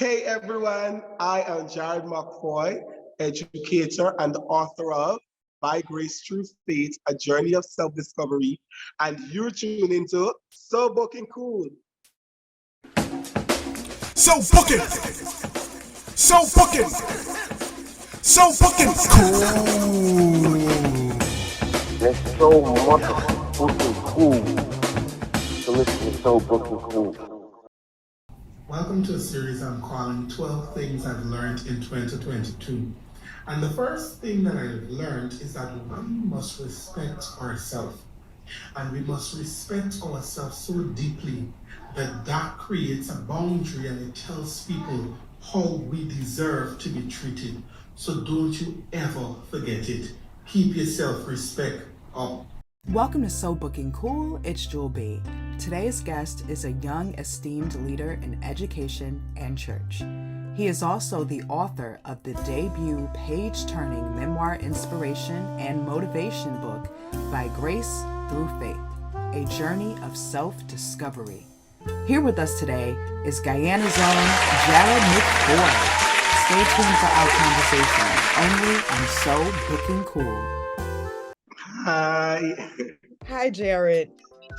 Hey everyone, I am Jared McPhoy, educator and the author of By Grace Through Faith, A Journey of Self-Discovery, and you're tuning into So Booking Cool. So fucking, so fucking, so fucking cool. It's so motherfucking cool to listen to So Booking Cool. Welcome to a series I'm calling 12 Things I've Learned in 2022. And the first thing that I've learned is that we must respect ourselves. And we must respect ourselves so deeply that that creates a boundary and it tells people how we deserve to be treated. So don't you ever forget it. Keep your self-respect up. Welcome to So Booking Cool, it's Jewel B. Today's guest is a young, esteemed leader in education and church. He is also the author of the debut page-turning memoir-inspiration and motivation book, By Grace Through Faith, A Journey of Self-Discovery. Here with us today is Guyana's own Jared McPhoy. Stay tuned for our conversation, only on So Booking Cool. Hi. Hi, Jared.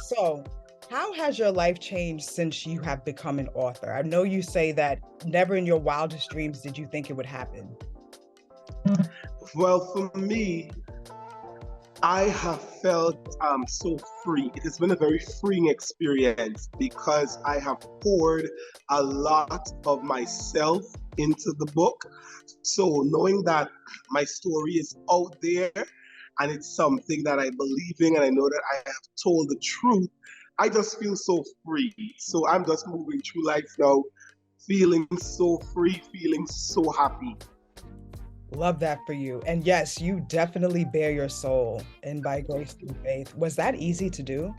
So, how has your life changed since you have become an author? I know you say that never in your wildest dreams did you think it would happen. Well, for me, I have felt so free. It has been a very freeing experience because I have poured a lot of myself into the book. So knowing that my story is out there and it's something that I believe in and I know that I have told the truth, I just feel so free. So I'm just moving through life now, feeling so free, feeling so happy. Love that for you. And yes, you definitely bear your soul in By Grace Through Faith. Was that easy to do?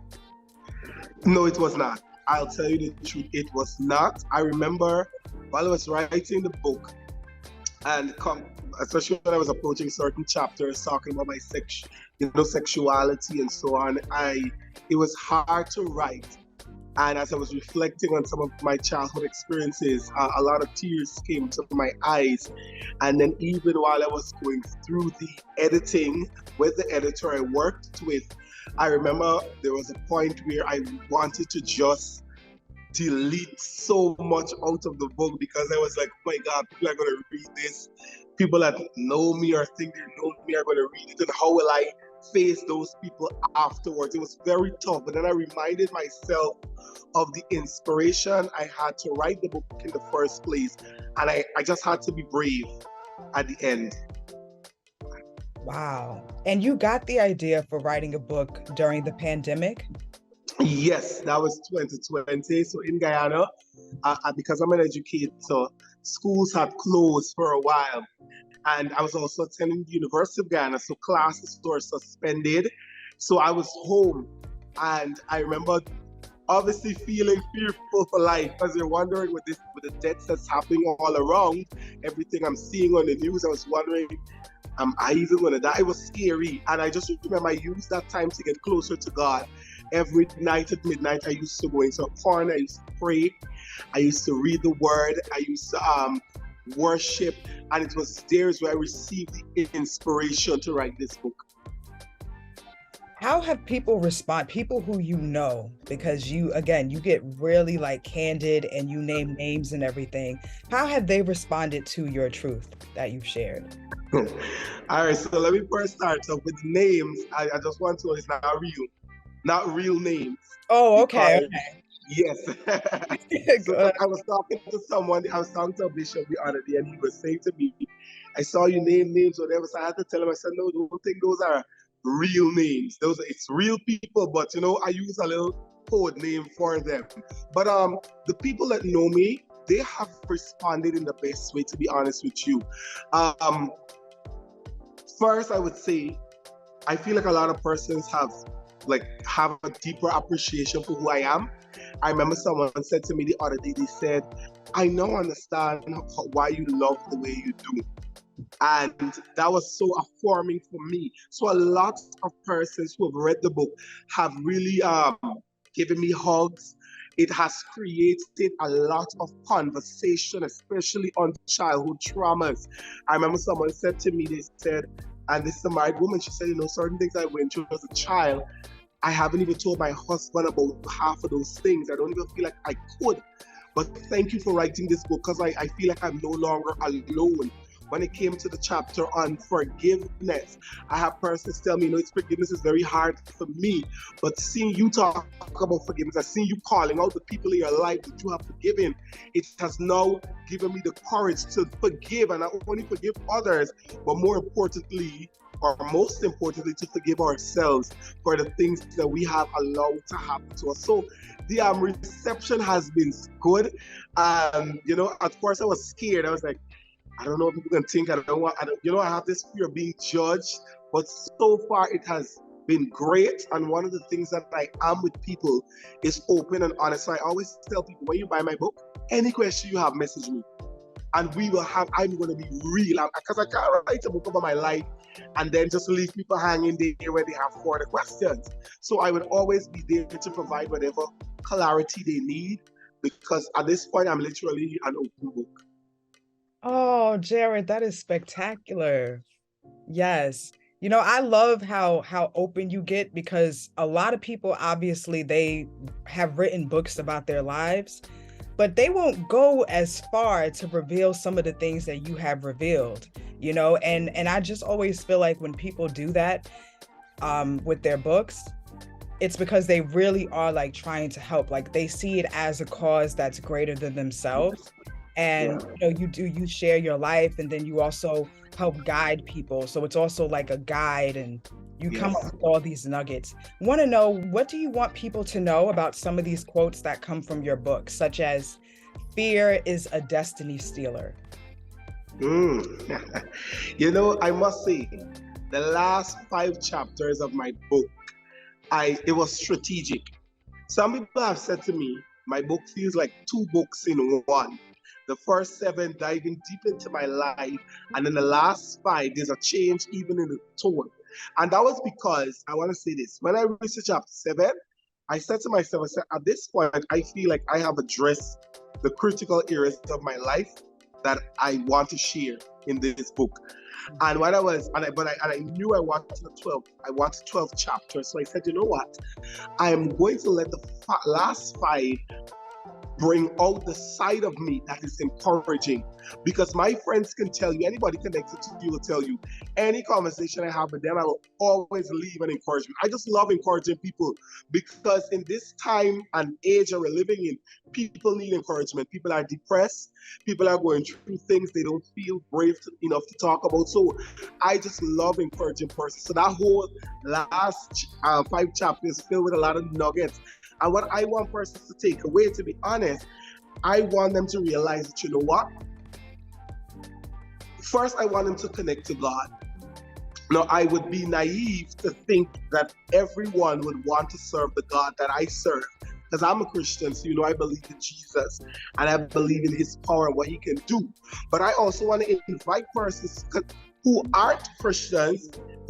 No, it was not. I'll tell you the truth, it was not. I remember while I was writing the book, and especially when I was approaching certain chapters talking about my sexuality and so on, it was hard to write. And as I was reflecting on some of my childhood experiences, a lot of tears came to my eyes. And then even while I was going through the editing with the editor I worked with, I remember there was a point where I wanted to just delete so much out of the book because I was like, oh my God, people are going to read this. People that know me or think they know me are going to read it. And how will I face those people afterwards? It was very tough. But then I reminded myself of the inspiration I had to write the book in the first place. And I just had to be brave at the end. Wow. And you got the idea for writing a book during the pandemic? Yes, that was 2020. So in Guyana, because I'm an educator, schools had closed for a while. And I was also attending the University of Guyana, so classes were suspended. So I was home, and I remember obviously feeling fearful for life because you're wondering with the deaths that's happening all around, everything I'm seeing on the news, I was wondering, am I even going to die? It was scary. And I just remember I used that time to get closer to God. Every night at midnight, I used to go into a corner, I used to pray, I used to read the word, I used to worship, and it was there where I received the inspiration to write this book. How have people respond, people who you know, because you get really like candid and you name names and everything. How have they responded to your truth that you've shared? All right, so let me first start. So with names, I just want to know it's not real names. Oh, okay. Yes. So I was talking to a bishop the other day, and he was saying to me, I saw you name names or whatever. So I had to tell him, I said, no, don't think those are real names. It's real people, but I use a little code name for them. But the people that know me, they have responded in the best way, to be honest with you. First, I would say, I feel like a lot of persons have a deeper appreciation for who I am. I remember someone said to me the other day, they said, I now understand why you love the way you do. And that was so affirming for me. So a lot of persons who have read the book have really given me hugs It has created a lot of conversation, especially on childhood traumas. I remember someone said to me, they said, and this is a married woman, she said, certain things I went through as a child, I haven't even told my husband about half of those things. I don't even feel like I could. But thank you for writing this book, because I feel like I'm no longer alone. When it came to the chapter on forgiveness, I have persons tell me, forgiveness is very hard for me. But seeing you talk about forgiveness, and seeing you calling out the people in your life that you have forgiven, it has now given me the courage to forgive, and not only forgive others, but more importantly, or most importantly, to forgive ourselves for the things that we have allowed to happen to us. So the reception has been good. At first I was scared. I was like, I don't know if people can think, I have this fear of being judged, but so far it has been great. And one of the things that I am with people is open and honest. So I always tell people, when you buy my book, any question you have, message me. And I'm going to be real, because I can't write a book about my life and then just leave people hanging there where they have further questions. So I would always be there to provide whatever clarity they need, because at this point, I'm literally an open book. Oh, Jared, that is spectacular. Yes. I love how open you get, because a lot of people, obviously, they have written books about their lives, but they won't go as far to reveal some of the things that you have revealed, and I just always feel like when people do that with their books, it's because they really are like trying to help. Like, they see it as a cause that's greater than themselves. And you share your life, and then you also help guide people. So it's also like a guide, and you come up with all these nuggets. Want to know, what do you want people to know about some of these quotes that come from your book, such as fear is a destiny stealer? I must say, the last 5 chapters of my book, it was strategic. Some people have said to me, my book feels like 2 books in one. The first 7 diving deep into my life, and then the last 5, there's a change even in the tone. And that was because, I want to say this, when I reached chapter 7, I said to myself, at this point, I feel like I have addressed the critical areas of my life that I want to share in this book. And when I knew I wanted 12 chapters. So I said, you know what? I am going to let the last 5 bring out the side of me that is encouraging, because my friends can tell you, anybody connected to you will tell you, any conversation I have with them, I will always leave an encouragement. I just love encouraging people, because in this time and age that we're living in, people need encouragement. People are depressed. People are going through things they don't feel brave enough to talk about. So I just love encouraging persons. So that whole last 5 chapters filled with a lot of nuggets. And what I want persons to take away, to be honest, I want them to realize that, you know what? First, I want them to connect to God. Now, I would be naive to think that everyone would want to serve the God that I serve, because I'm a Christian, so I believe in Jesus, and I believe in his power and what he can do. But I also want to invite persons who aren't Christians.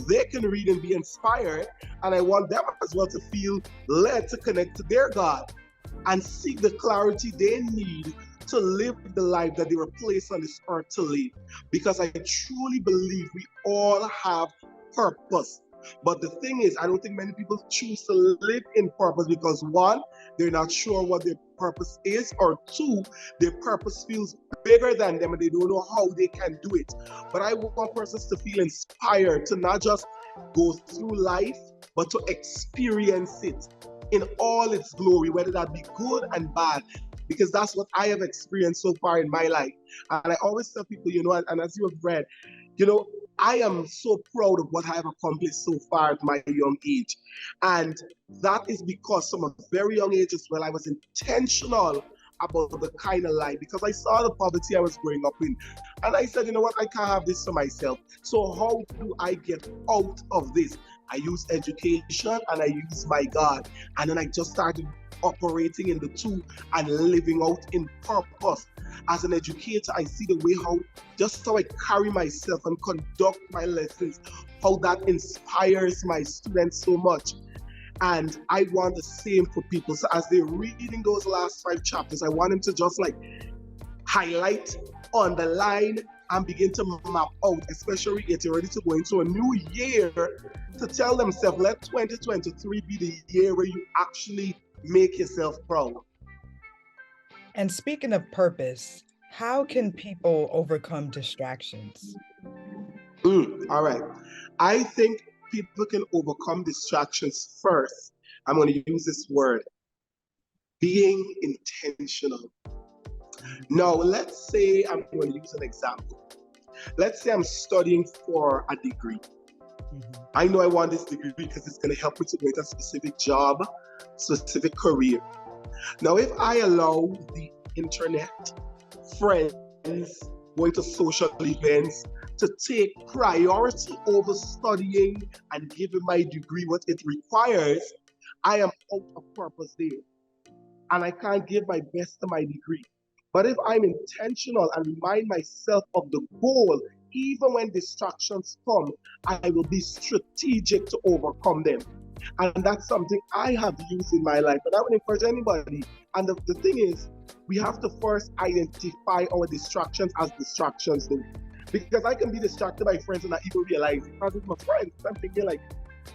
They can read and be inspired, and I want them as well to feel led to connect to their God and seek the clarity they need to live the life that they were placed on this earth to live. Because I truly believe we all have purpose. But the thing is, I don't think many people choose to live in purpose because, 1, they're not sure what their purpose is, or 2, their purpose feels bigger than them and they don't know how they can do it. But I want persons to feel inspired to not just go through life, but to experience it in all its glory, whether that be good and bad, because that's what I have experienced so far in my life. And I always tell people, and as you have read, I am so proud of what I have accomplished so far at my young age. And that is because from a very young age as well, I was intentional about the kind of life, because I saw the poverty I was growing up in. And I said, you know what, I can't have this for myself. So how do I get out of this? I use education and I use my God. And then I just started operating in the 2 and living out in purpose. As an educator, I see the way how I carry myself and conduct my lessons, how that inspires my students so much. And I want the same for people. So as they're reading those last 5 chapters, I want them to just like highlight, underline, and begin to map out, especially getting ready to go into a new year, to tell themselves, let 2023 be the year where you actually make yourself proud. And speaking of purpose, how can people overcome distractions? All right. I think people can overcome distractions first. I'm going to use this word, being intentional. Now, let's say I'm going to use an example. Let's say I'm studying for a degree. I know I want this degree because it's going to help me to get a specific job, specific career. Now, if I allow the internet, friends, going to social events, to take priority over studying and giving my degree what it requires, I am out of purpose there. And I can't give my best to my degree. But if I'm intentional and remind myself of the goal, even when distractions come, I will be strategic to overcome them. And that's something I have used in my life. And I would encourage anybody. And the thing is, we have to first identify our distractions as distractions though. Because I can be distracted by friends and not even realize it. Because it's my friends. I'm thinking like,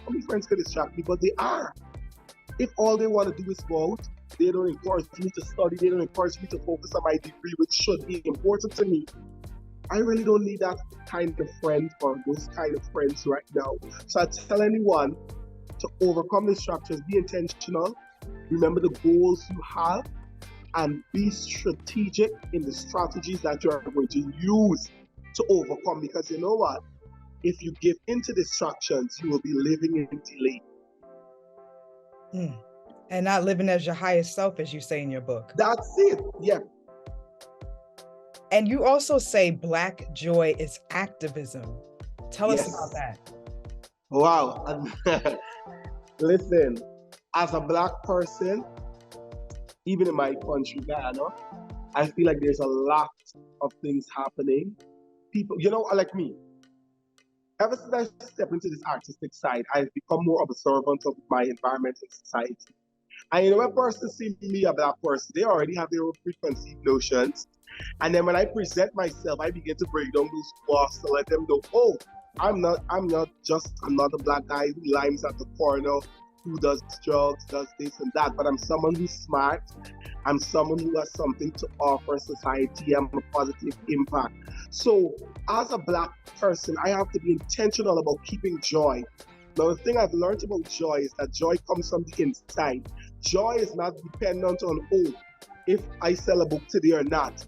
how many friends can distract me? But they are. If all they want to do is go out, they don't encourage me to study, they don't encourage me to focus on my degree, which should be important to me. I really don't need that kind of friend or those kind of friends right now. So I tell anyone to overcome distractions, be intentional, remember the goals you have, and be strategic in the strategies that you are going to use to overcome. Because you know what? If you give into distractions, you will be living in delay. And not living as your highest self, as you say in your book. That's it. Yeah. And you also say Black joy is activism. Tell us about that. Wow. Listen, as a Black person, even in my country, Ghana, I feel like there's a lot of things happening. People, like me, ever since I stepped into this artistic side, I've become more observant of my environment and society. And when a person sees me, a Black person, they already have their own preconceived notions. And then when I present myself, I begin to break down those walls to let them know, oh, I'm not just another Black guy who limes at the corner, who does drugs, does this and that, but I'm someone who's smart. I'm someone who has something to offer society. I'm a positive impact. So as a Black person, I have to be intentional about keeping joy. Now, the thing I've learned about joy is that joy comes from the inside. Joy is not dependent on, if I sell a book today or not.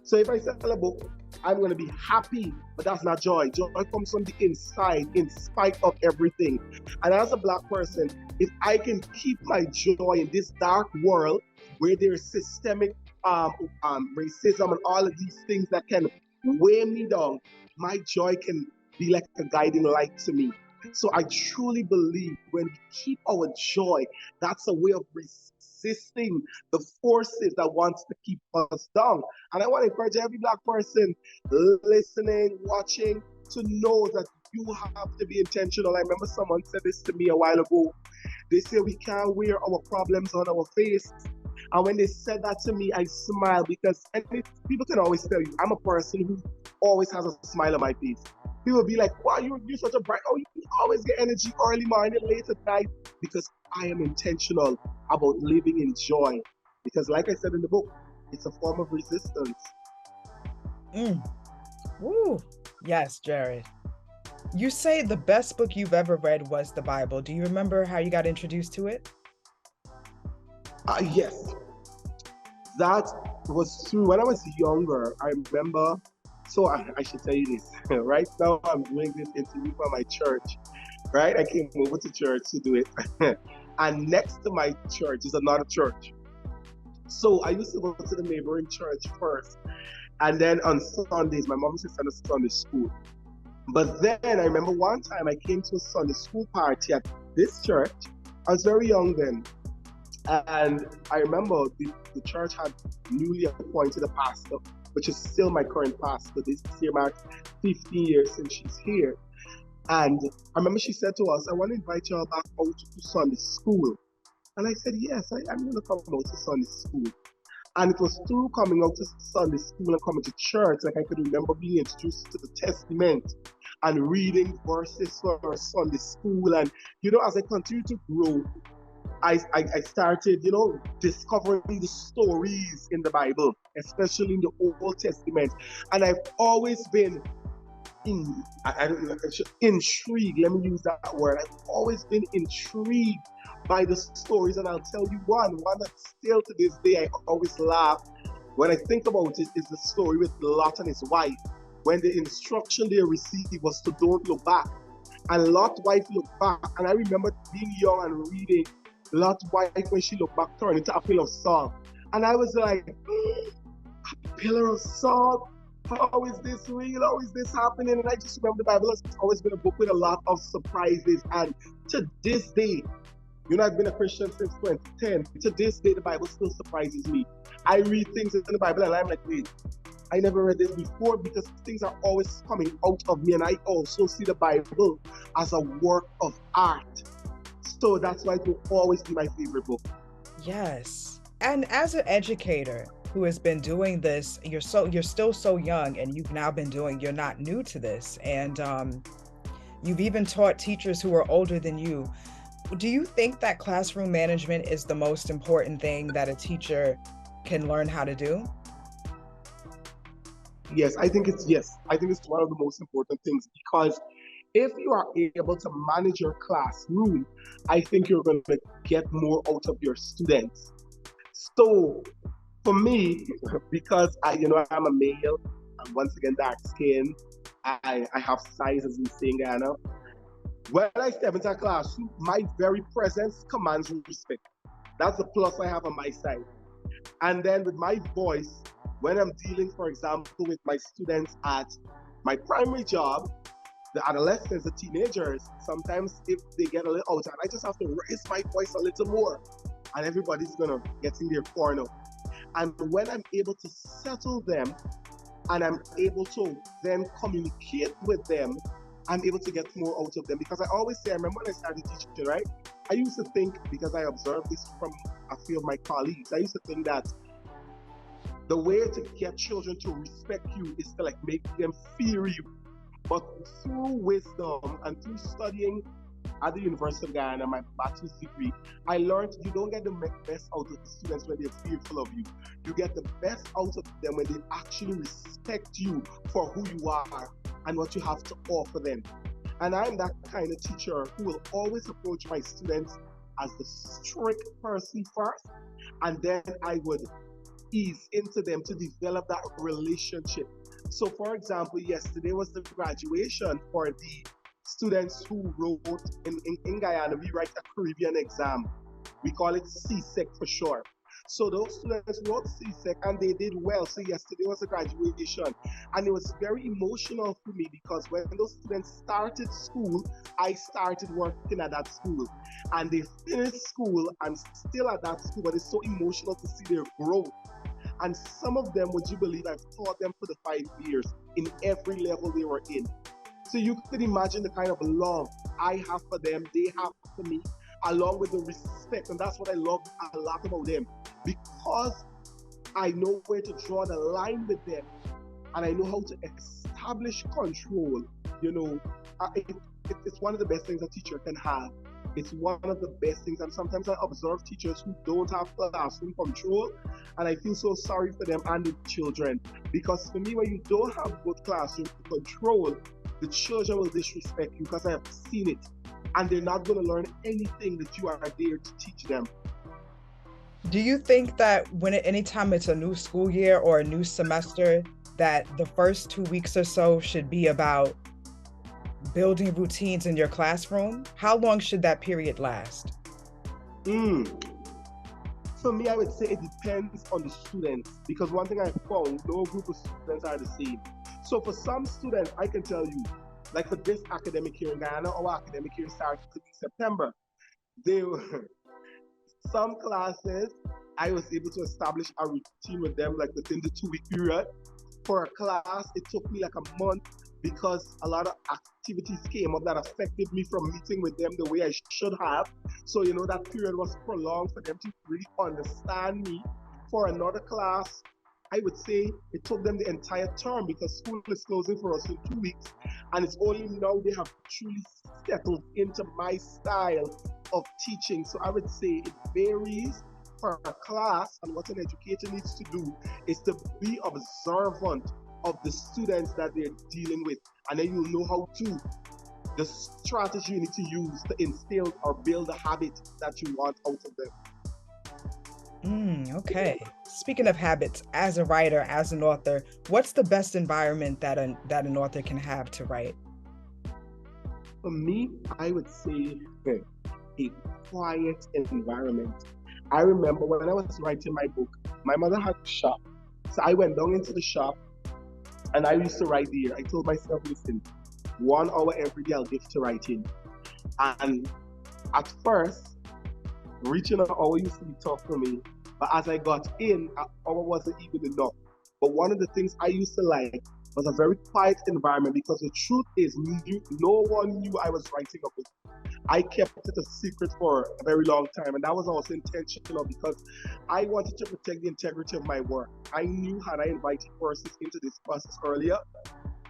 So if I sell a book, I'm going to be happy, but that's not joy. Joy comes from the inside, in spite of everything. And as a Black person, if I can keep my joy in this dark world where there's systemic racism and all of these things that can weigh me down, my joy can be like a guiding light to me. So I truly believe when we keep our joy, that's a way of resisting the forces that wants to keep us down. And I want to encourage every Black person listening, watching, to know that you have to be intentional. I remember someone said this to me a while ago. They say we can't wear our problems on our face. And when they said that to me, I smiled because people can always tell you, I'm a person who always has a smile on my face. People will be like, wow, you're such a bright, you always get energy early morning, late at night, because I am intentional about living in joy. Because like I said in the book, it's a form of resistance. Woo. Yes, Jared. You say the best book you've ever read was the Bible. Do you remember how you got introduced to it? Yes. That was true. When I was younger, I remember, so I should tell you this. Right now, I'm doing this interview for my church. Right? I came over to church to do it. And next to my church is another church. So I used to go to the neighboring church first. And then on Sundays, my mom used to send us to Sunday school. But then I remember one time I came to a Sunday school party at this church. I was very young then. And I remember the church had newly appointed a pastor, which is still my current pastor. This year marks 15 years since she's here. And I remember she said to us, I want to invite y'all back out to Sunday school. And I said, yes, I'm going to come out to Sunday school. And it was through coming out to Sunday school and coming to church, like I could remember being introduced to the Testament and reading verses for Sunday school. And, you know, as I continued to grow, I started, you know, discovering the stories in the Bible, especially in the Old Testament. And I've always been intrigued, let me use that word. I've always been intrigued by the stories, and I'll tell you one that still to this day I always laugh when I think about it, is the story with Lot and his wife, when the instruction they received was to don't look back. And Lot's wife looked back, and I remember being young and reading Lot's wife, when she looked back, turned into a pillar of salt. And I was like, a pillar of salt? How is this real? How is this happening? And I just remember the Bible has always been a book with a lot of surprises. And to this day, you know, I've been a Christian since 2010. To this day, the Bible still surprises me. I read things in the Bible and I'm like, wait, I never read this before, because things are always coming out of me. And I also see the Bible as a work of art. So that's why it will always be my favorite book. Yes. And as an educator who has been doing this, you're still so young, and you've now been doing, you're not new to this. And you've even taught teachers who are older than you. Do you think that classroom management is the most important thing that a teacher can learn how to do? Yes, I think it's one of the most important things, because if you are able to manage your classroom, I think you're going to get more out of your students. So for me, because I'm a male, and once again dark skin, I have size, as we say in Ghana. When I step into a classroom, my very presence commands respect. That's the plus I have on my side. And then with my voice, when I'm dealing, for example, with my students at my primary job, the adolescents, the teenagers, sometimes if they get a little out, I just have to raise my voice a little more, and everybody's gonna get in their corner. And when I'm able to settle them, and I'm able to then communicate with them, I'm able to get more out of them. Because I always say, I remember when I started teaching, right? I used to think, because I observed this from a few of my colleagues, I used to think that the way to get children to respect you is to make them fear you. But through wisdom and through studying at the University of Ghana, my bachelor's degree, I learned you don't get the best out of the students when they're fearful of you. You get the best out of them when they actually respect you for who you are and what you have to offer them. And I'm that kind of teacher who will always approach my students as the strict person first, and then I would ease into them to develop that relationship. So for example, yesterday was the graduation for the students who wrote in Guyana. We write a Caribbean exam. We call it CSEC for short. So those students wrote CSEC and they did well. So yesterday was a graduation, and it was very emotional for me, because when those students started school, I started working at that school, and they finished school and still at that school. But it's so emotional to see their growth. And some of them, would you believe, I've taught them for the 5 years in every level they were in. So you could imagine the kind of love I have for them, they have for me, along with the respect. And that's what I love a lot about them, because I know where to draw the line with them, and I know how to establish control. It's one of the best things a teacher can have. It's one of the best things. And sometimes I observe teachers who don't have classroom control, and I feel so sorry for them and the children. Because for me, when you don't have good classroom control, the children will disrespect you, because I have seen it. And they're not going to learn anything that you are there to teach them. Do you think that anytime it's a new school year or a new semester, that the first 2 weeks or so should be about building routines in your classroom? How long should that period last? For me, I would say it depends on the students, because one thing I found, no group of students are the same. So for some students, I can tell you, like for this academic year in Ghana, our academic year started in September. Some classes, I was able to establish a routine with them within the 2-week period. For a class, it took me a month because a lot of activities came up that affected me from meeting with them the way I should have. So, that period was prolonged for them to really understand me. For another class, I would say it took them the entire term because school is closing for us in 2 weeks. And it's only now they have truly settled into my style of teaching. So I would say it varies per class, and what an educator needs to do is to be observant of the students that they're dealing with, and then you'll know the strategy you need to use to instill or build a habit that you want out of them. Okay. Speaking of habits, as a writer, as an author, what's the best environment that an author can have to write? For me, I would say a quiet environment. I remember when I was writing my book, my mother had a shop. So I went down into the shop and I used to write there. I told myself, listen, 1 hour every day I'll give to writing. And at first, reaching an hour used to be tough for me. But as I got in, an hour wasn't even enough. But one of the things I used to like was a very quiet environment, because the truth is, no one knew I was writing a book. I kept it a secret for a very long time, and that was also intentional because I wanted to protect the integrity of my work. I knew had I invited persons into this process earlier,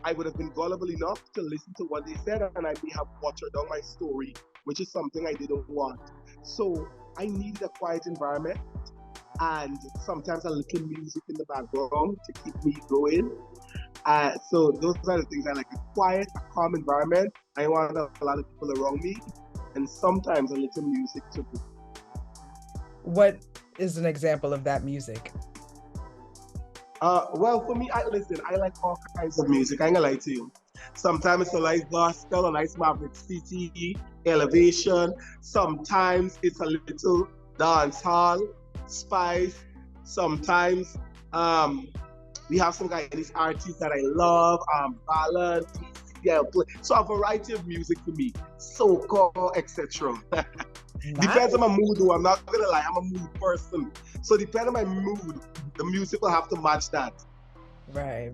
I would have been gullible enough to listen to what they said, and I may have watered down my story, which is something I didn't want. So I needed a quiet environment and sometimes a little music in the background to keep me going. So those are the things I like: a quiet, a calm environment. I want a lot of people around me, and sometimes a little music too. What is an example of that music? Well, for me, I like all kinds of music. I ain't gonna lie to you. Sometimes it's a nice gospel, a nice Maverick City, Elevation. Sometimes it's a little dance hall, spice. Sometimes we have some these artists that I love, ballad, yeah, so a variety of music for me, soca, etc. Nice. Depends on my mood, though. I'm not gonna lie, I'm a mood person. So depending on my mood, the music will have to match that. Right.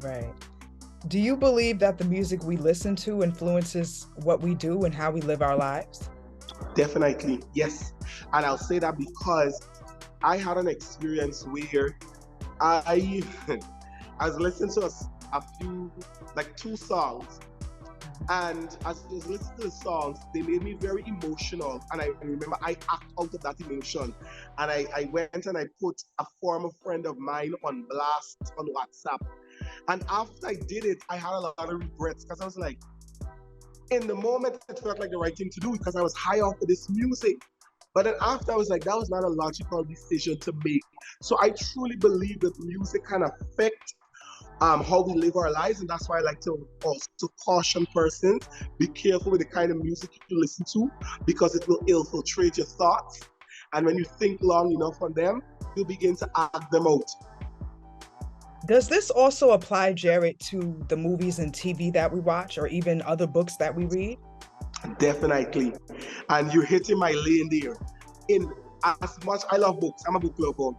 Do you believe that the music we listen to influences what we do and how we live our lives? Definitely, yes. And I'll say that because I had an experience where I was listening to a few, like 2 songs. And as I was listening to the songs, they made me very emotional. And I remember I act out of that emotion. And I went and I put a former friend of mine on blast on WhatsApp. And after I did it, I had a lot of regrets, because I was like, in the moment, it felt like the right thing to do because I was high off of this music. But then after, I was like, that was not a logical decision to make. So I truly believe that music can affect how we live our lives, and that's why I like to also caution persons: be careful with the kind of music you listen to, because it will infiltrate your thoughts, and when you think long enough on them, you'll begin to act them out. Does this also apply, Jared, to the movies and TV that we watch, or even other books that we read? Definitely, and you're hitting my lane there. In as much I love books, I'm a book lover.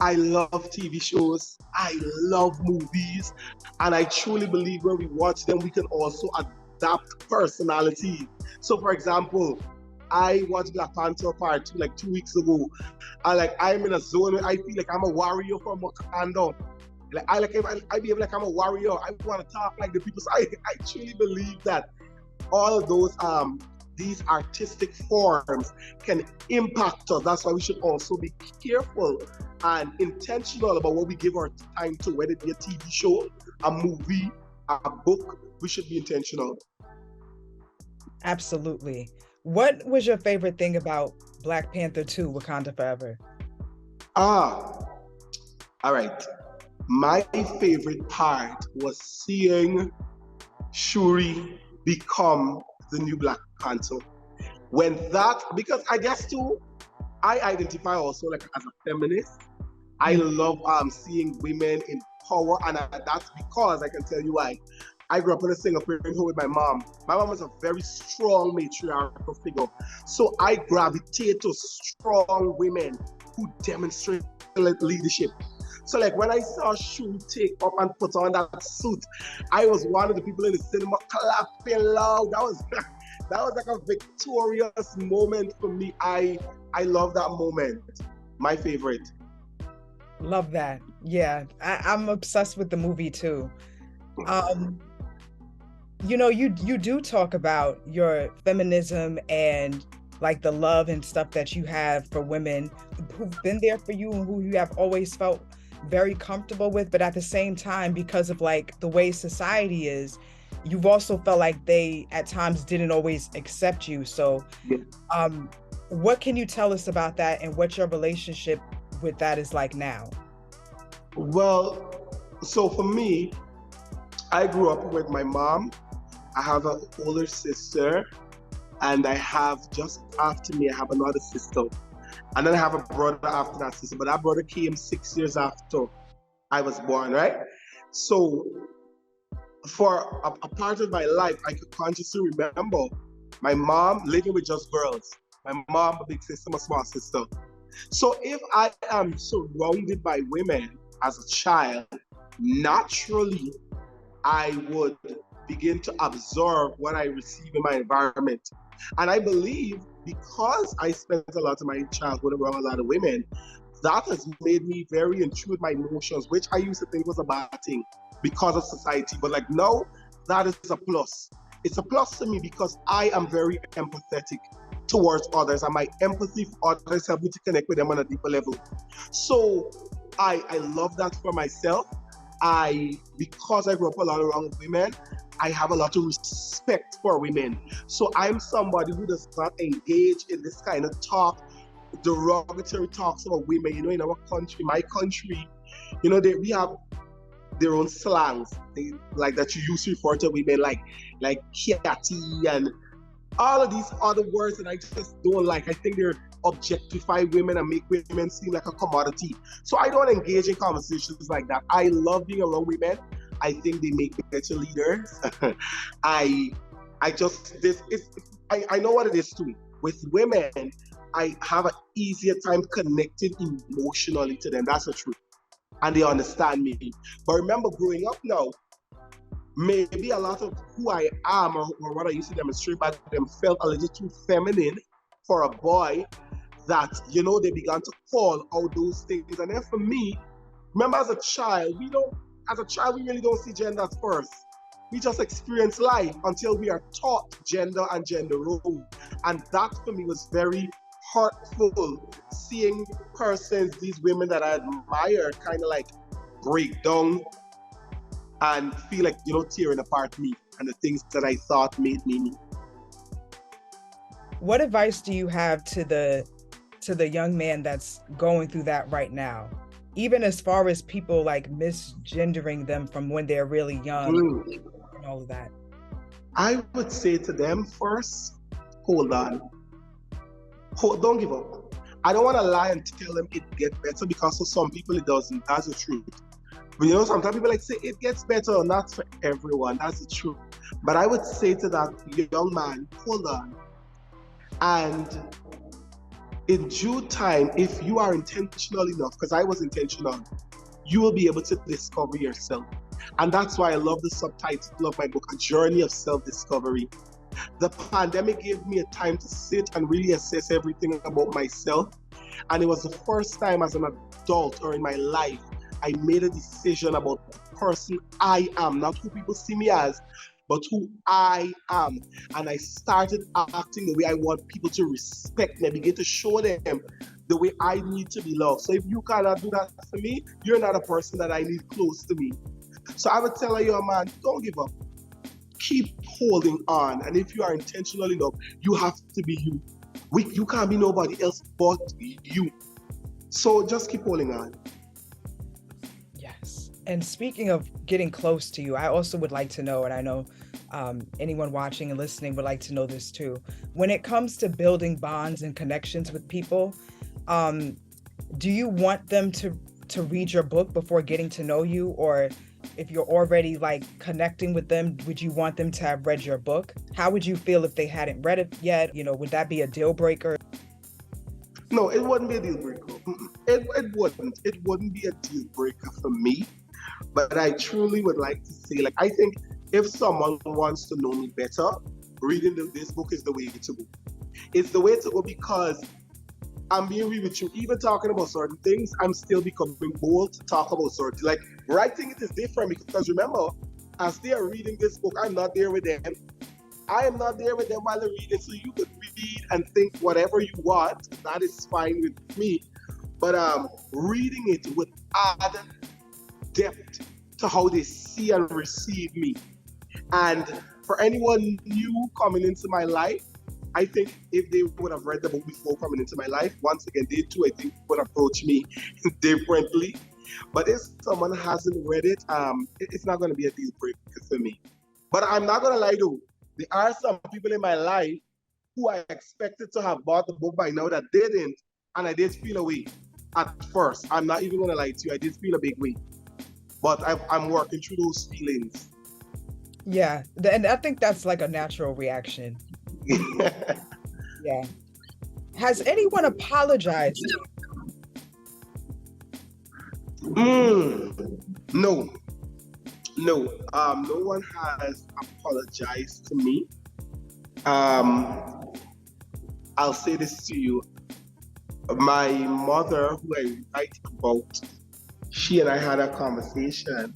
I love TV shows, I love movies, and I truly believe when we watch them, we can also adapt personality. So for example, I watched Black Panther Part 2 like 2 weeks ago. I'm in a zone where I feel like I'm a warrior from Wakanda. I behave like I'm a warrior. I want to talk like the people. So I truly believe that all of those these artistic forms can impact us. That's why we should also be careful and intentional about what we give our time to, whether it be a TV show, a movie, a book. We should be intentional. Absolutely. What was your favorite thing about Black Panther 2, Wakanda Forever? All right. My favorite part was seeing Shuri become the new Black Panther. Because I guess too, I identify also like as a feminist. I love seeing women in power, and that's because I can tell you why. I grew up in a single parent home with my mom. My mom was a very strong matriarchal figure. So I gravitate to strong women who demonstrate leadership. So like when I saw Shun take up and put on that suit, I was one of the people in the cinema clapping loud. That was that was like a victorious moment for me. I love that moment. My favorite. Love that. Yeah, I'm obsessed with the movie too. You know, you do talk about your feminism and like the love and stuff that you have for women who've been there for you and who you have always felt very comfortable with, but at the same time, because of like the way society is, you've also felt like they at times didn't always accept you. So what can you tell us about that and what your relationship with that is like now? Well, so for me, I grew up with my mom. I have an older sister, and I have just after me, I have another sister. And then I have a brother after that sister, but that brother came 6 years after I was born, right? So for a part of my life, I could consciously remember my mom living with just girls. My mom, a big sister, my small sister. So if I am surrounded by women as a child, naturally, I would begin to observe what I receive in my environment. And I believe because I spent a lot of my childhood around a lot of women, that has made me very in tune with my emotions, which I used to think was a bad thing because of society. But like now, that is a plus. It's a plus to me because I am very empathetic towards others, and my empathy for others help me to connect with them on a deeper level. So I love that for myself. Because I grew up a lot around women, I have a lot of respect for women. So I'm somebody who does not engage in this kind of talk, derogatory talks about women. You know, in our country, my country, you know, we have their own slangs, like that you use to refer to women, like kitty and all of these other words that I just don't like. I think they're objectify women and make women seem like a commodity. So I don't engage in conversations like that. I love being around women. I think they make better leaders. I know what it is too. With women, I have an easier time connecting emotionally to them. That's the truth. And they understand me. But remember, growing up now, maybe a lot of who I am or what I used to demonstrate back then felt a little too feminine for a boy, that, you know, they began to call out those things. And then for me, remember as a child, we really don't see gender at first. We just experience life until we are taught gender and gender roles. And that for me was very hurtful, seeing persons, these women that I admire, kind of like break down and feel like, you know, tearing apart me and the things that I thought made me me. What advice do you have to the young man that's going through that right now? Even as far as people like misgendering them from when they're really young and all of that. I would say to them first, hold on. Don't give up. I don't want to lie and tell them it gets better, because for some people it doesn't. That's the truth. But you know, sometimes people like say it gets better, and not for everyone. That's the truth. But I would say to that young man, hold on. And in due time, if you are intentional enough, because I was intentional, you will be able to discover yourself. And that's why I love the subtitle of my book, A Journey of Self-Discovery. The pandemic gave me a time to sit and really assess everything about myself. And it was the first time as an adult or in my life, I made a decision about the person I am, not who people see me as, but who I am. And I started acting the way I want people to respect me. I began to show them the way I need to be loved. So if you cannot do that for me, you're not a person that I need close to me. So I would tell you, man, don't give up. Keep holding on. And if you are intentional enough, you have to be you. You can't be nobody else but you. So just keep holding on. Yes. And speaking of getting close to you, I also would like to know, and I know anyone watching and listening would like to know this too. When it comes to building bonds and connections with people, do you want them to read your book before getting to know you? Or if you're already like connecting with them, would you want them to have read your book? How would you feel if they hadn't read it yet? You know, would that be a deal breaker? No, it wouldn't be a deal breaker. It wouldn't be a deal breaker for me, but I truly would like to say, like, I think if someone wants to know me better, reading this book is the way to go. It's the way to go because I'm being real with you. Even talking about certain things, I'm still becoming bold to talk about certain. Like, writing it is different because remember, as they are reading this book, I'm not there with them. I am not there with them while they're reading. So you could read and think whatever you want. That is fine with me. But reading it would add depth to how they see and receive me. And for anyone new coming into my life, I think if they would have read the book before coming into my life, once again, they too, I think, would approach me differently. But if someone hasn't read it, it's not going to be a deal breaker for me. But I'm not going to lie though, there are some people in my life who I expected to have bought the book by now that didn't, and I did feel a way at first. I'm not even going to lie to you, I did feel a big way. But I'm working through those feelings. Yeah, and I think that's like a natural reaction. Yeah. Has anyone apologized? No. No one has apologized to me. I'll say this to you. My mother, who I write about, she and I had a conversation,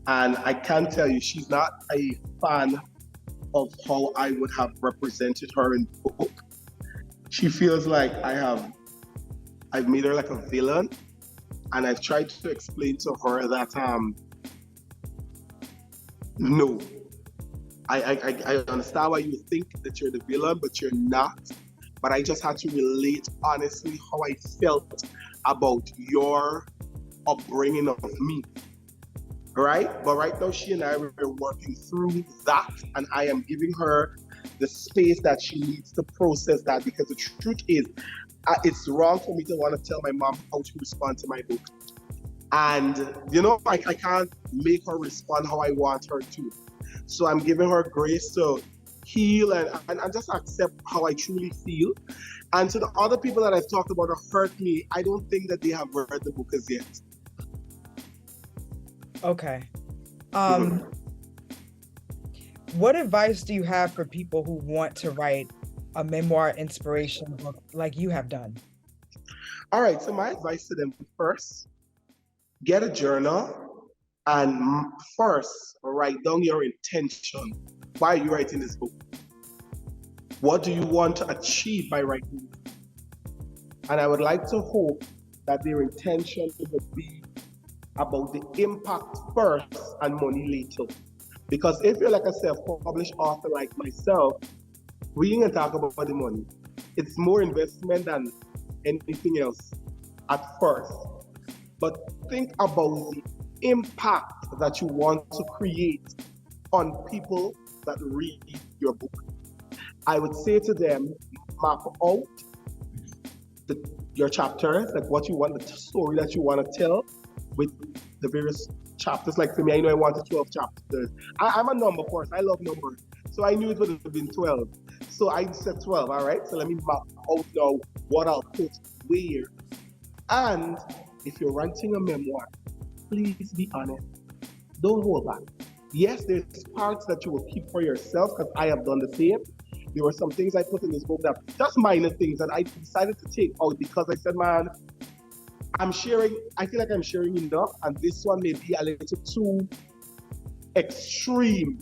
and I can tell you she's not a fan of how I would have represented her in the book. She feels like I've made her like a villain, and I've tried to explain to her that no, I understand why you think that you're the villain, but you're not. But I just had to relate honestly how I felt about your upbringing of me. Right? But right now, she and I were working through that, and I am giving her the space that she needs to process that, because the truth is, it's wrong for me to want to tell my mom how to respond to my book. And, I can't make her respond how I want her to. So I'm giving her grace to heal and just accept how I truly feel. And to the other people that I've talked about that hurt me, I don't think that they have read the book as yet. Okay. What advice do you have for people who want to write a memoir inspiration book like you have done? All right, so my advice to them: first, get a journal and first write down your intention. Why are you writing this book? What do you want to achieve by writing it? And I would like to hope that their intention would be about the impact first and money later. Because if you're like a self-published author like myself, we ain't gonna talk about the money. It's more investment than anything else at first. But think about the impact that you want to create on people that read your book. I would say to them, map out your chapters, like what you want, the story that you want to tell with the various chapters. Like for me, I know I wanted 12 chapters. I'm a number person, I love numbers. So I knew it would have been 12. So I said 12, all right? So let me map out now what I'll put where. And if you're writing a memoir, please be honest. Don't hold back. Yes, there's parts that you will keep for yourself, because I have done the same. There were some things I put in this book that just minor things that I decided to take out because I said, man, I feel like I'm sharing enough, and this one may be a little too extreme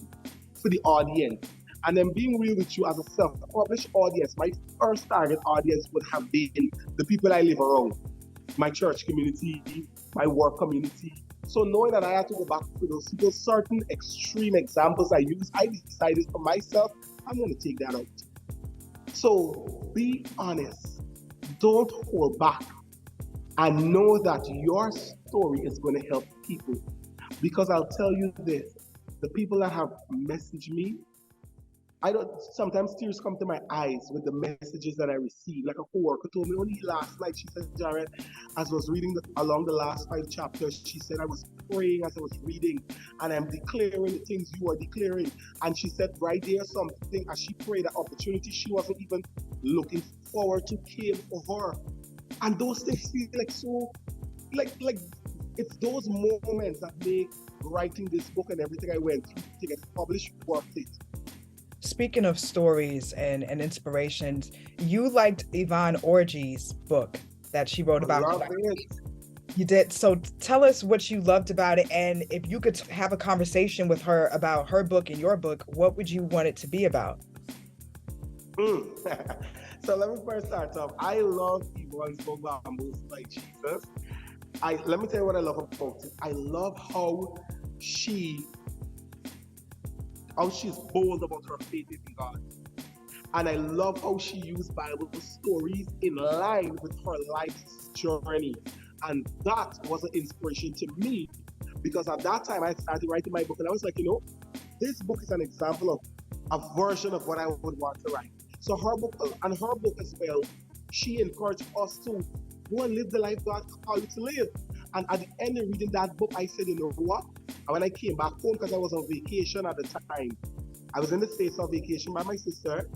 for the audience. And then being real with you, as a self-published audience, my first target audience would have been the people I live around, my church community, my work community. So knowing that I had to go back to those certain extreme examples I used, I decided for myself, I'm going to take that out. So be honest. Don't hold back. And know that your story is going to help people. Because I'll tell you this, the people that have messaged me, sometimes tears come to my eyes with the messages that I receive. Like a coworker told me only last night, she said, Jared, as I was reading along the last 5 chapters, she said, I was praying as I was reading, and I'm declaring the things you are declaring. And she said right there something, as she prayed, that opportunity she wasn't even looking forward to came for her. And those things feel like so, like it's those moments that make writing this book and everything I went through to get published worth it. Speaking of stories and inspirations, you liked Yvonne Orji's book that she wrote about. Love it. You did. So tell us what you loved about it, and if you could have a conversation with her about her book and your book, what would you want it to be about? So let me first start off. I love Yvonne's book, Bamboozled by Jesus. Let me tell you what I love about it. I love how she's bold about her faith in God. And I love how she used Bible stories in line with her life's journey. And that was an inspiration to me, because at that time I started writing my book and I was like, this book is an example of a version of what I would want to write. So her book as well, she encouraged us to go and live the life God called you to live. And at the end of reading that book, I said, you know what? And when I came back home, because I was on vacation at the time, I was in the States on vacation by my sister,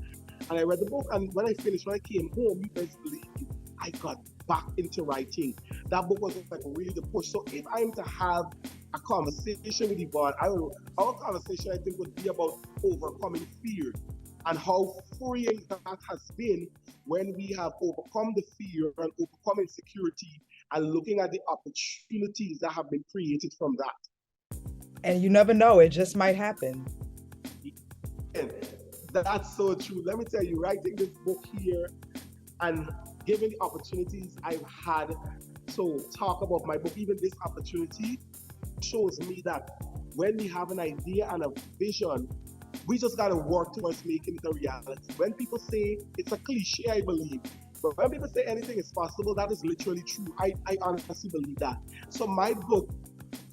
and I read the book. And when I finished, when I came home, you guys believe me, I got back into writing. That book was like really the push. So if I'm to have a conversation with Yvonne, our conversation I think would be about overcoming fear and how freeing that has been when we have overcome the fear and overcome insecurity and looking at the opportunities that have been created from that. And you never know, it just might happen. And that's so true. Let me tell you, writing this book here and given the opportunities I've had to talk about my book, even this opportunity shows me that when we have an idea and a vision, we just got to work towards making it a reality. When people say it's a cliche, I believe, but when people say anything is possible, that is literally true. I honestly believe that. So my book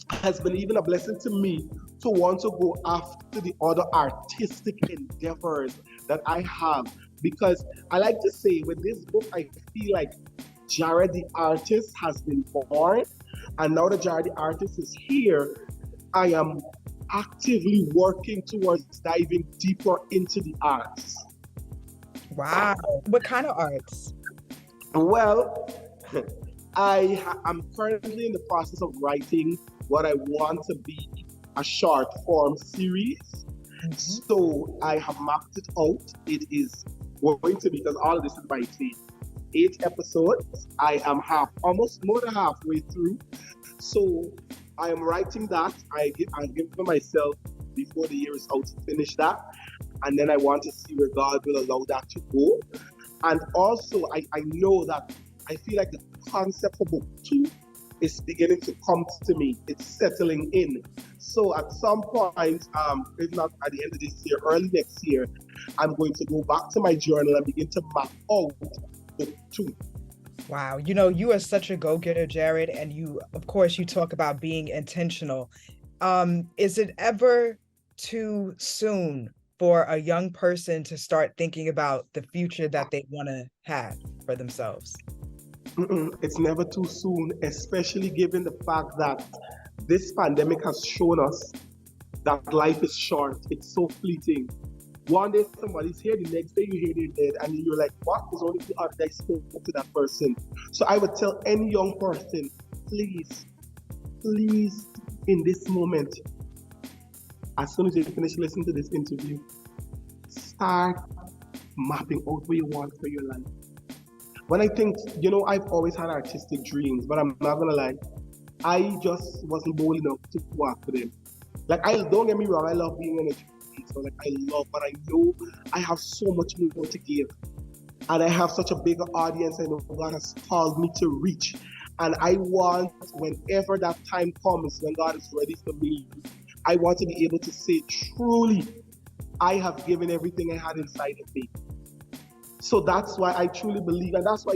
has been even a blessing to me to want to go after the other artistic endeavors that I have, because I like to say with this book, I feel like Jared the artist has been born, and now that Jared the artist is here, I am actively working towards diving deeper into the arts. Wow. What kind of arts? Well, I'm currently in the process of writing what I want to be a short form series. Mm-hmm. So I have mapped it out. It is going to be, because all of this is by faith, 8 episodes. I am almost more than halfway through. So I am writing that. I've given myself before the year is out to finish that. And then I want to see where God will allow that to go. And also, I know that I feel like the concept for book 2 is beginning to come to me. It's settling in. So at some point, if not at the end of this year, early next year, I'm going to go back to my journal and begin to map out book 2. Wow. You are such a go-getter, Jared. And you talk about being intentional. Is it ever too soon for a young person to start thinking about the future that they want to have for themselves? It's never too soon, especially given the fact that this pandemic has shown us that life is short. It's so fleeting. One day somebody's here, the next day you hear they're dead, and you're like, what? It's only the other day I spoke to that person. So I would tell any young person, please, in this moment, as soon as you finish listening to this interview, start mapping out what you want for your life. When I think, I've always had artistic dreams, but I'm not gonna lie, I just wasn't bold enough to go after them. Don't get me wrong, I love being an educator, but I know I have so much more to give. And I have such a bigger audience I know God has called me to reach. And I want, whenever that time comes, when God is ready for me, I want to be able to say, truly, I have given everything I had inside of me. So that's why I truly believe, and that's why,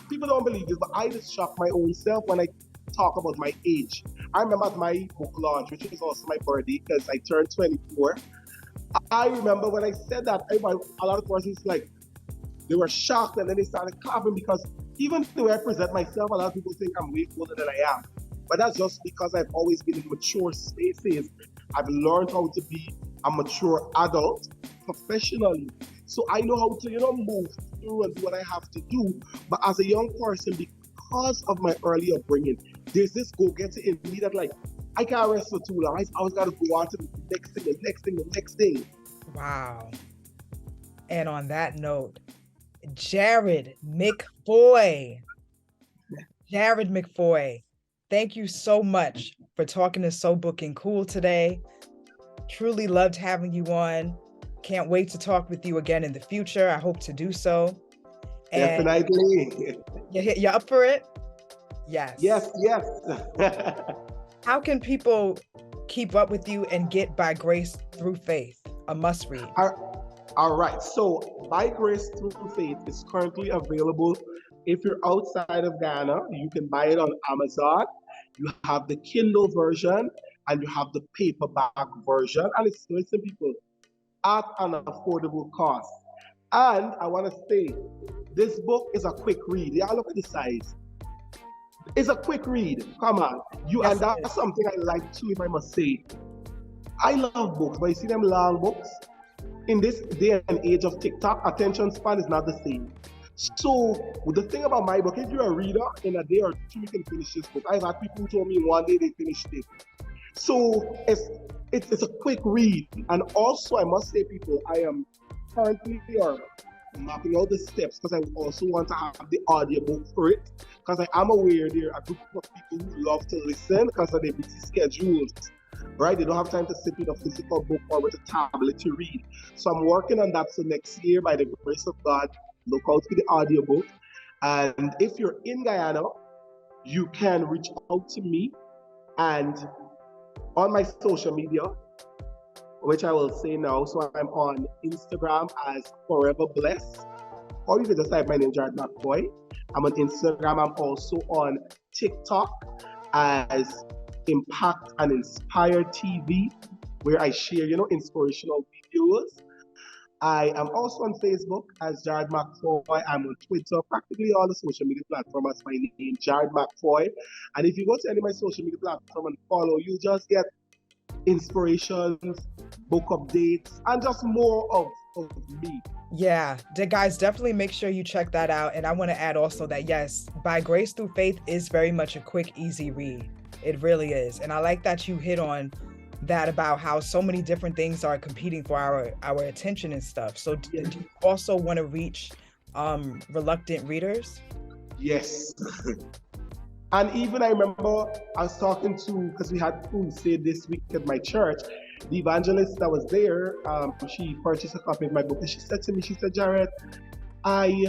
people don't believe this, but I just shock my own self when I talk about my age. I remember at my book launch, which was also my birthday, because I turned 24. I remember when I said that, a lot of persons, they were shocked, and then they started clapping, because even though I present myself, a lot of people think I'm way older than I am. But that's just because I've always been in mature spaces. I've learned how to be a mature adult professionally. So I know how to, move through and do what I have to do. But as a young person, because of my early upbringing, there's this go-getter in me that like, I can't rest for too long. I always got to go on to the next thing, the next thing, the next thing. Wow. And on that note, Jared McPhoy. Jared McPhoy, thank you so much for talking to So Booking Cool today. Truly loved having you on. Can't wait to talk with you again in the future. I hope to do so. And definitely. You're up for it? Yes. Yes. How can people keep up with you and get By Grace Through Faith, a must read? All right. So By Grace Through Faith is currently available. If you're outside of Ghana, you can buy it on Amazon. You have the Kindle version and you have the paperback version. And it's, listen, people, at an affordable cost. And I want to say, this book is a quick read. Yeah, look at the size. It's a quick read. Come on. Yes, and that's something I like too, if I must say. I love books, but you see them long books? In this day and age of TikTok, attention span is not the same. So the thing about my book, if you're a reader, in a day or two, you can finish this book. I've had people who told me one day they finished it. So it's a quick read. And also, I must say, people, I am currently mapping out the steps because I also want to have the audiobook for it. Because I am aware there are a group of people who love to listen because of their busy schedules. Right? They don't have time to sit with a physical book or with a tablet to read. So I'm working on that. So next year, by the grace of God, look out for the audiobook. And if you're in Guyana, you can reach out to me and on my social media, which I will say now. So I'm on Instagram as Forever Blessed, or you can just type my name, Jared McPhoy. I'm on Instagram. I'm also on TikTok as Impact and Inspire TV, where I share, inspirational videos. I am also on Facebook as Jared McPhoy. I'm on Twitter, practically all the social media platforms as my name, Jared McPhoy. And if you go to any of my social media platforms and follow, you just get inspirations, book updates, and just more of me. Yeah, guys, definitely make sure you check that out. And I want to add also that, yes, By Grace Through Faith is very much a quick, easy read. It really is. And I like that you hit on that about how so many different things are competing for our attention and stuff. So do you also want to reach reluctant readers? Yes. And even I remember I was talking to, because we had crusade this week at my church, the evangelist that was there, she purchased a copy of my book and she said to me, Jared, I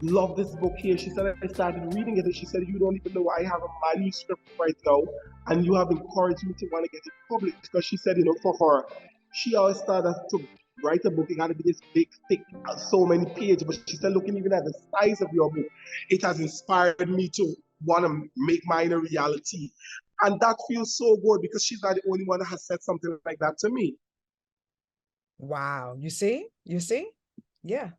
love this book here. She said, I started reading it and she said, you don't even know I have a manuscript right now and you have encouraged me to want to get it published. Because she said, for her, she always started to write a book, it got to be this big, thick, so many pages. But she said, looking even at the size of your book, it has inspired me to want to make mine a reality. And that feels so good because she's not the only one that has said something like that to me. Wow. You see? Yeah.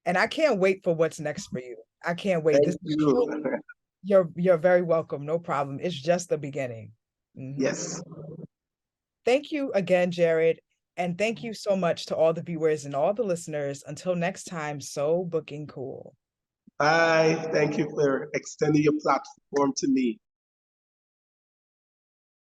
And I can't wait for what's next for you. I can't wait. Thank you. You're very welcome. No problem. It's just the beginning. Mm-hmm. Yes. Thank you again, Jared. And thank you so much to all the viewers and all the listeners. Until next time, So Booking Cool. Bye. Thank you for extending your platform to me.